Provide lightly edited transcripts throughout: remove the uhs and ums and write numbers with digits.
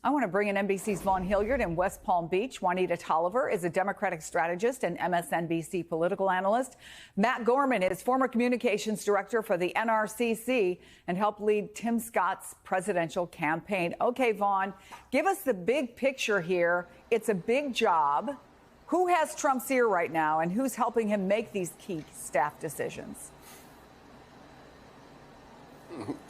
I want to bring in NBC's Vaughn Hilliard in West Palm Beach. Juanita Tolliver is a Democratic strategist and MSNBC political analyst. Matt Gorman is former communications director for the NRCC and helped lead Tim Scott's presidential campaign. Okay, Vaughn, give us the big picture here. It's a big job. Who has Trump's ear right now, and who's helping him make these key staff decisions?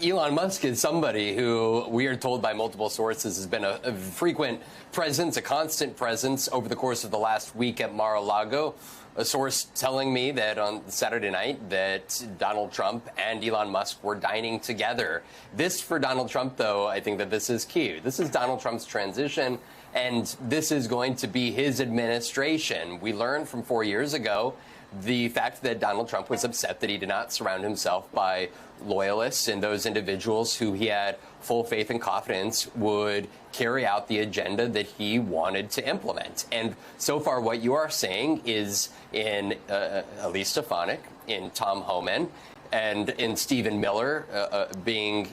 Elon Musk is somebody who we are told by multiple sources has been a frequent presence, a constant presence over the course of the last week at Mar-a-Lago. A source telling me that on Saturday night that Donald Trump and Elon Musk were dining together. This, for Donald Trump, though, I think that this is key. This is Donald Trump's transition, and this is going to be his administration. We learned from 4 years ago the fact that Donald Trump was upset that he did not surround himself by loyalists and those individuals who he had full faith and confidence would carry out the agenda that he wanted to implement. And so far, what you are saying is in Elise Stefanik, in Tom Homan, and in Stephen Miller being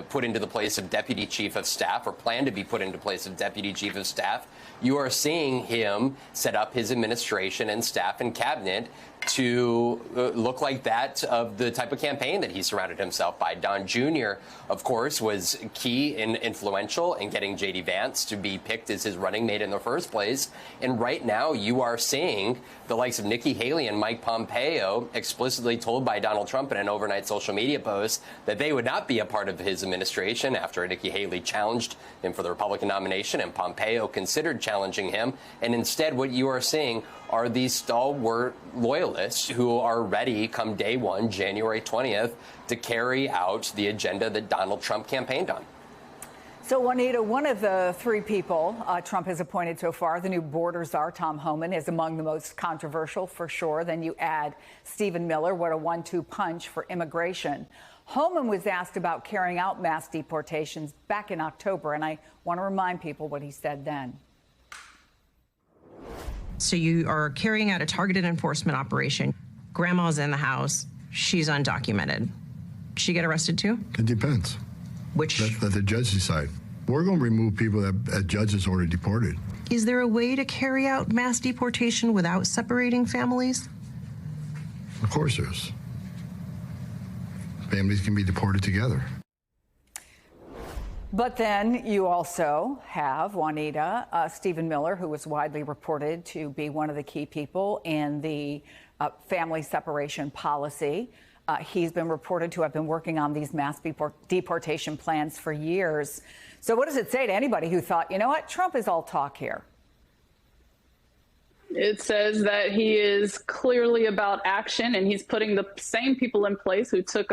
put into the place of deputy chief of staff, or planned to be put into place of deputy chief of staff, you are seeing him set up his administration and staff and cabinet to look like that of the type of campaign that he surrounded himself by. Don Jr., of course, was key and influential in getting J.D. Vance to be picked as his running mate in the first place. And right now you are seeing the likes of Nikki Haley and Mike Pompeo explicitly told by Donald Trump in an overnight social media post that they would not be a part of his administration after Nikki Haley challenged him for the Republican nomination and Pompeo considered challenging him. And instead, what you are seeing are these stalwart loyalists who are ready come day one, January 20th, to carry out the agenda that Donald Trump campaigned on. So, Juanita, one of the three people Trump has appointed so far, the new border czar, Tom Homan, is among the most controversial for sure. Then you add Stephen Miller. What a 1-2 punch for immigration. Homan was asked about carrying out mass deportations back in October, and I want to remind people what he said then. So you are carrying out a targeted enforcement operation. Grandma's in the house. She's undocumented. She get arrested too? It depends. Which? Let the judge decide. We're going to remove people that judges already deported. Is there a way to carry out mass deportation without separating families? Of course there is. Families can be deported together. But then you also have, Juanita, Stephen Miller, who was widely reported to be one of the key people in the family separation policy. He's been reported to have been working on these mass deportation plans for years. So what does it say to anybody who thought, you know what, Trump is all talk here? It says that he is clearly about action, and he's putting the same people in place who took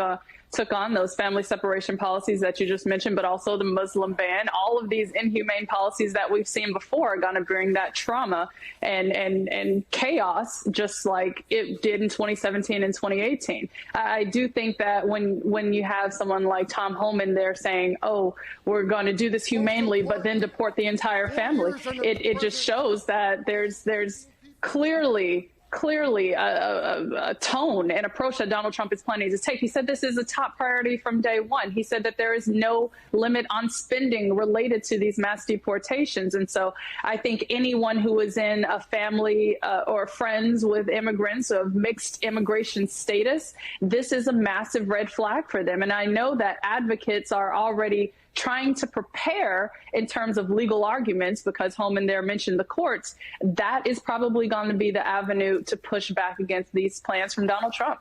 on those family separation policies that you just mentioned, but also the Muslim ban. All of these inhumane policies that we've seen before are going to bring that trauma and chaos, just like it did in 2017 and 2018. I do think that when you have someone like Tom Homan there saying, oh, we're going to do this humanely, but then deport the entire family, it just shows that there's clearly a tone and approach that Donald Trump is planning to take. He said this is a top priority from day one. He said that there is no limit on spending related to these mass deportations. And so I think anyone who is in a family or friends with immigrants of mixed immigration status, this is a massive red flag for them. And I know that advocates are already trying to prepare in terms of legal arguments, because Homan there mentioned the courts. That is probably going to be the avenue to push back against these plans from Donald Trump.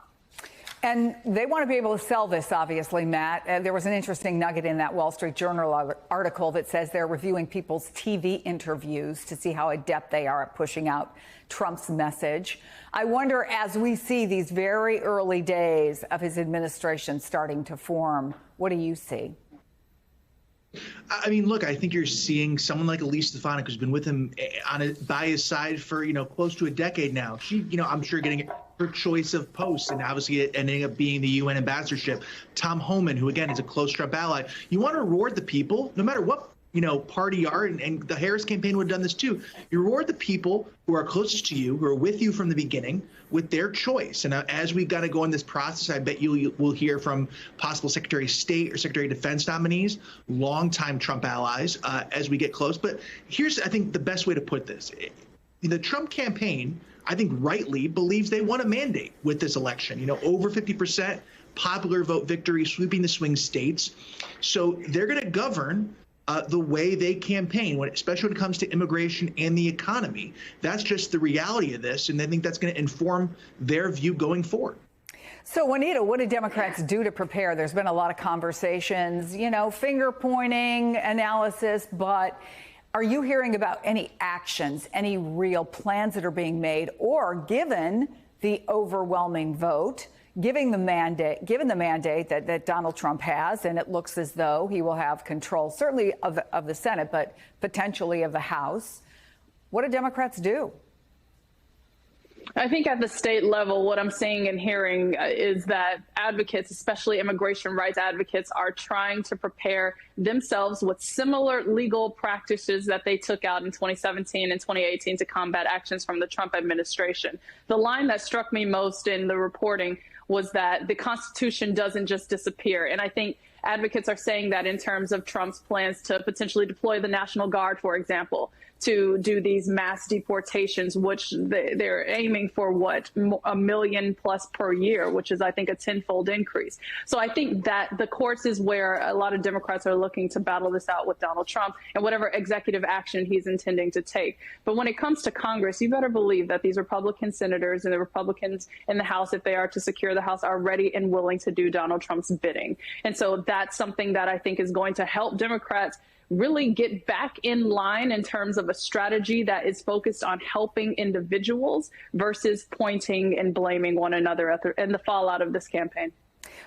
And they want to be able to sell this, obviously, Matt. There was an interesting nugget in that Wall Street Journal article that says they're reviewing people's TV interviews to see how adept they are at pushing out Trump's message. I wonder, as we see these very early days of his administration starting to form, what do you see? I mean, look, I think you're seeing someone like Elise Stefanik, who's been with him by his side for, close to a decade now. She, I'm sure getting her choice of posts and obviously ending up being the UN ambassadorship. Tom Homan, who, again, is a close Trump ally. You want to reward the people, no matter what party are, and the Harris campaign would have done this too. You reward the people who are closest to you, who are with you from the beginning, with their choice. And as we got to go in this process, I bet you will hear from possible Secretary of State or Secretary of Defense nominees, longtime Trump allies, as we get close. But here's, I think, the best way to put this. The Trump campaign, I think rightly, believes they won a mandate with this election. Over 50% popular vote victory, sweeping the swing states. So they're going to govern the way they campaign, especially when it comes to immigration and the economy. That's just the reality of this, and I think that's going to inform their view going forward. So, Juanita, what do Democrats do to prepare? There's been a lot of conversations, finger pointing, analysis, but are you hearing about any actions, any real plans that are being made, or given the overwhelming vote, given the mandate that Donald Trump has, and it looks as though he will have control, certainly of the Senate, but potentially of the House? What do Democrats do? I think at the state level, what I'm seeing and hearing is that advocates, especially immigration rights advocates, are trying to prepare themselves with similar legal practices that they took out in 2017 and 2018 to combat actions from the Trump administration. The line that struck me most in the reporting was that the Constitution doesn't just disappear. And I think advocates are saying that in terms of Trump's plans to potentially deploy the National Guard, for example, to do these mass deportations, which they're aiming for, a million plus per year, which is, I think, a tenfold increase. So I think that the courts is where a lot of Democrats are looking to battle this out with Donald Trump and whatever executive action he's intending to take. But when it comes to Congress, you better believe that these Republican senators and the Republicans in the House, if they are to secure the House, are ready and willing to do Donald Trump's bidding. And so that's something that I think is going to help Democrats really get back in line in terms of a strategy that is focused on helping individuals versus pointing and blaming one another in the fallout of this campaign.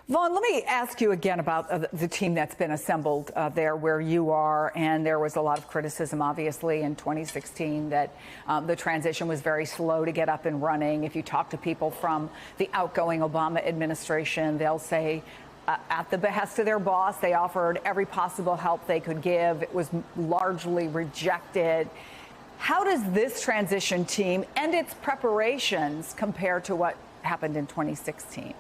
Vaughn, let me ask you again about the team that's been assembled there where you are. And there was a lot of criticism, obviously, in 2016 that the transition was very slow to get up and running. If you talk to people from the outgoing Obama administration, they'll say, at the behest of their boss, they offered every possible help they could give. It was largely rejected. How does this transition team and its preparations compare to what happened in 2016?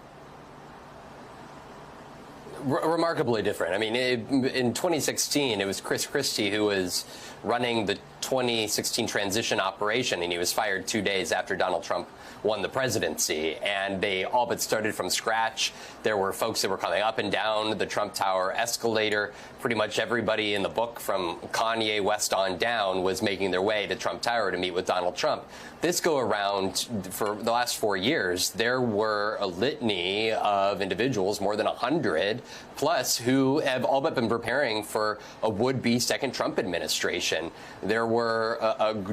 Remarkably different. I mean, in 2016, it was Chris Christie who was running the 2016 transition operation, and he was fired 2 days after Donald Trump won the presidency. And they all but started from scratch. There were folks that were coming up and down the Trump Tower escalator. Pretty much everybody in the book, from Kanye West on down, was making their way to Trump Tower to meet with Donald Trump. This go around, for the last 4 years, there were a litany of individuals, more than 100 plus, who have all but been preparing for a would-be second Trump administration. There were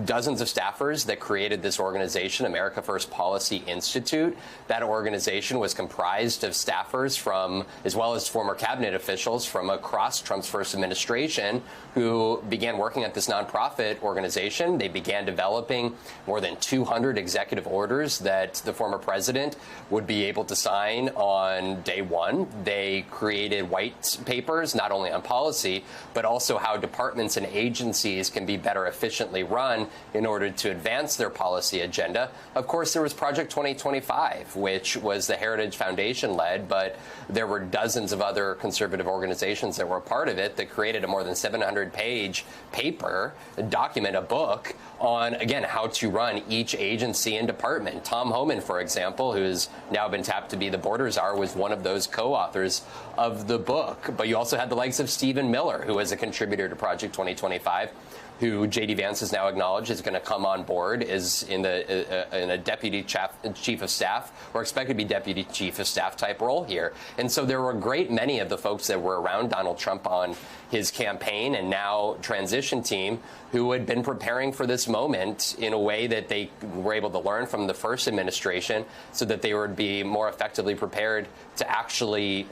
dozens of staffers that created this organization, America First Policy Institute. That organization was comprised of staffers from, as well as former cabinet officials from across Trump's first administration, who began working at this nonprofit organization. They began developing more than 200 executive orders that the former president would be able to sign on day one. They created white papers, not only on policy, but also how departments and agencies can be better efficiently run in order to advance their policy agenda. Of course, there was Project 2025, which was the Heritage Foundation led, but there were dozens of other conservative organizations that were a part of it that created a more than 700-page paper, a document, a book on, again, how to run each agency and department. Tom Homan, for example, who's now been tapped to be the border czar, was one of those co-authors of the book. But you also had the likes of Stephen Miller, who was a contributor to Project 2025, who J.D. Vance has now acknowledged is going to come on board, is in a deputy chief of staff, or expected to be deputy chief of staff type role here. And so there were a great many of the folks that were around Donald Trump on his campaign and now transition team who had been preparing for this moment in a way that they were able to learn from the first administration so that they would be more effectively prepared to actually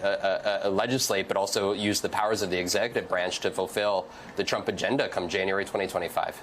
legislate, but also use the powers of the executive branch to fulfill the Trump agenda come January 2025.